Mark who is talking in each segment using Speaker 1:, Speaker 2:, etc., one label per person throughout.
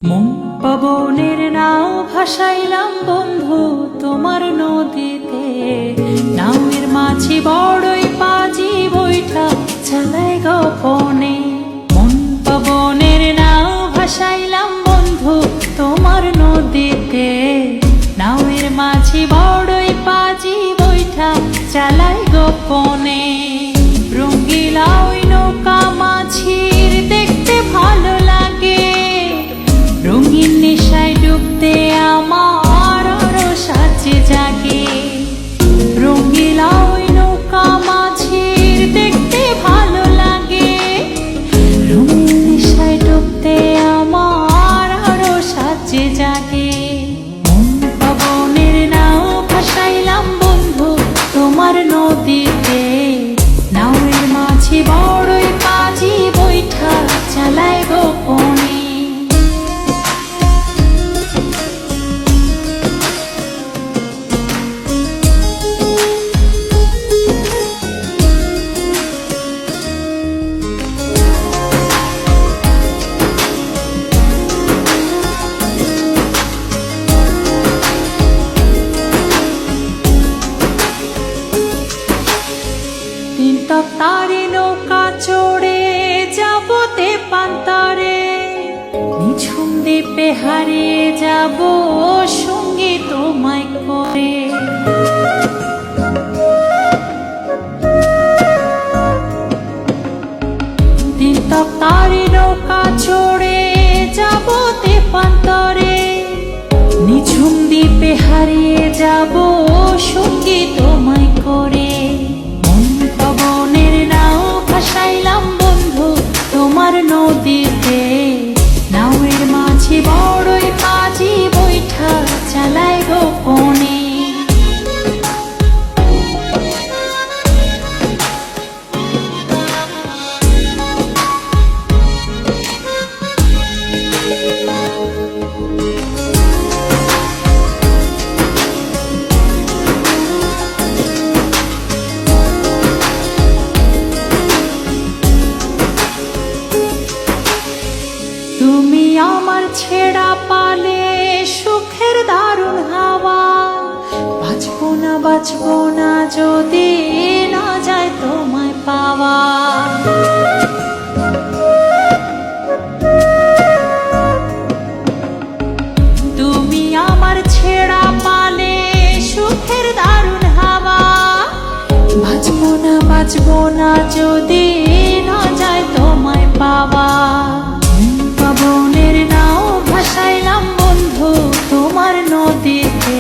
Speaker 1: মন পবনের নাও ভাসাইলাম বন্ধু তোমার নদীতে। নামের মাঝি বড়ই পাজি বৈঠা চালাই গোপনে। মন পবনের নাও ভাসাইলাম বন্ধু তোমার নদীতে। নামের মাঝি বড়ই পাজি বৈঠা চালাই গোপনে। রঙ্গিলা ওই নৌকা মাঝির দেখতে ভালো লাগে। রঙিন নেশায় ডুবতে আমার আরো সাজে জাগে। রঙিলা ওই নৌকা মাঝির দেখতে ভালো লাগে। রঙিন নেশায় ডুবতে আমার আরো সাজে জাগে। মন পবনের নাও ভাসাইলাম বন্ধু তোমার নদীতে। নাওয়ের মাঝি বড়ই পাজি বৈঠা চালায় গোপনে। তারে নৌকা চড়ে যাব তেপান্তরে। নিঝুম দ্বীপে হারিয়ে যাব সঙ্গী তোমায় করে। তারে নৌকা চড়ে যাব তেপান্তরে। নিঝুম দ্বীপে হারিয়ে যাব সঙ্গী তোমায় করে। পবনের নাও ভাসাইলাম বন্ধু তোমার নদীতে। নাওয়ের মাঝি বড়ই পাজি বৈঠা চালায় গোপনে। তুমি আমার ছেড়া পালে সুখের দারুণ হাওয়া। বাঁচবো না যদি না যায় তোমায় পাওয়া। তুমি আমার ছেড়া পালে সুখের দারুণ হাওয়া। বাঁচবো না যদি না যায় তোমায় পাওয়া। পবনের নাও ভাসাইলাম বন্ধু তোমার নদীতে।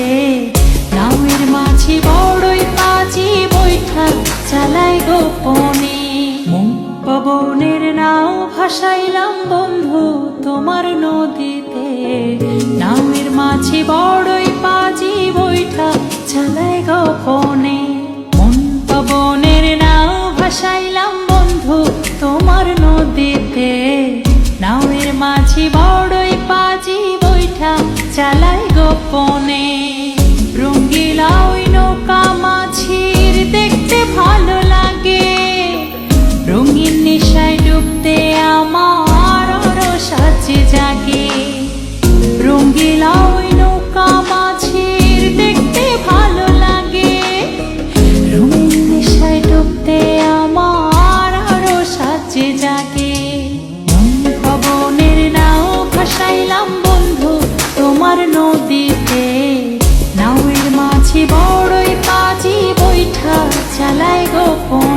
Speaker 1: নাওয়ের মাঝি বড়ই পাজি বৈঠা চালায় গোপনে। পবনের নাও ভাসাইলাম বন্ধু তোমার নদীতে। নাওয়ের মাঝি বড়ই পাজি বৈঠা চালায় গোপনে। পবনের নাও ভাসাইলাম বন্ধু তোমার নদীতে। নাওয়ের মাঝি বড়ই পাজি বৈঠা চালাই গোপনে। রঙ্গিলা ওই নৌকা মাঝির দেখতে ভালো লাগে। রঙিন নেশায় ডুবতে আমার আরো সাজে জাগে। রঙ্গিলা ওই নৌকা মাঝির দেখতে ভালো লাগে। রঙিন নেশায় ডুবতে আমার আরো সাজে জাগে। পবনের নাও ভাসাইলাম বন্ধু তোমার নদীতে। নাওয়ের মাঝি বড়ই পাজি বৈঠা চালায় গোপনে।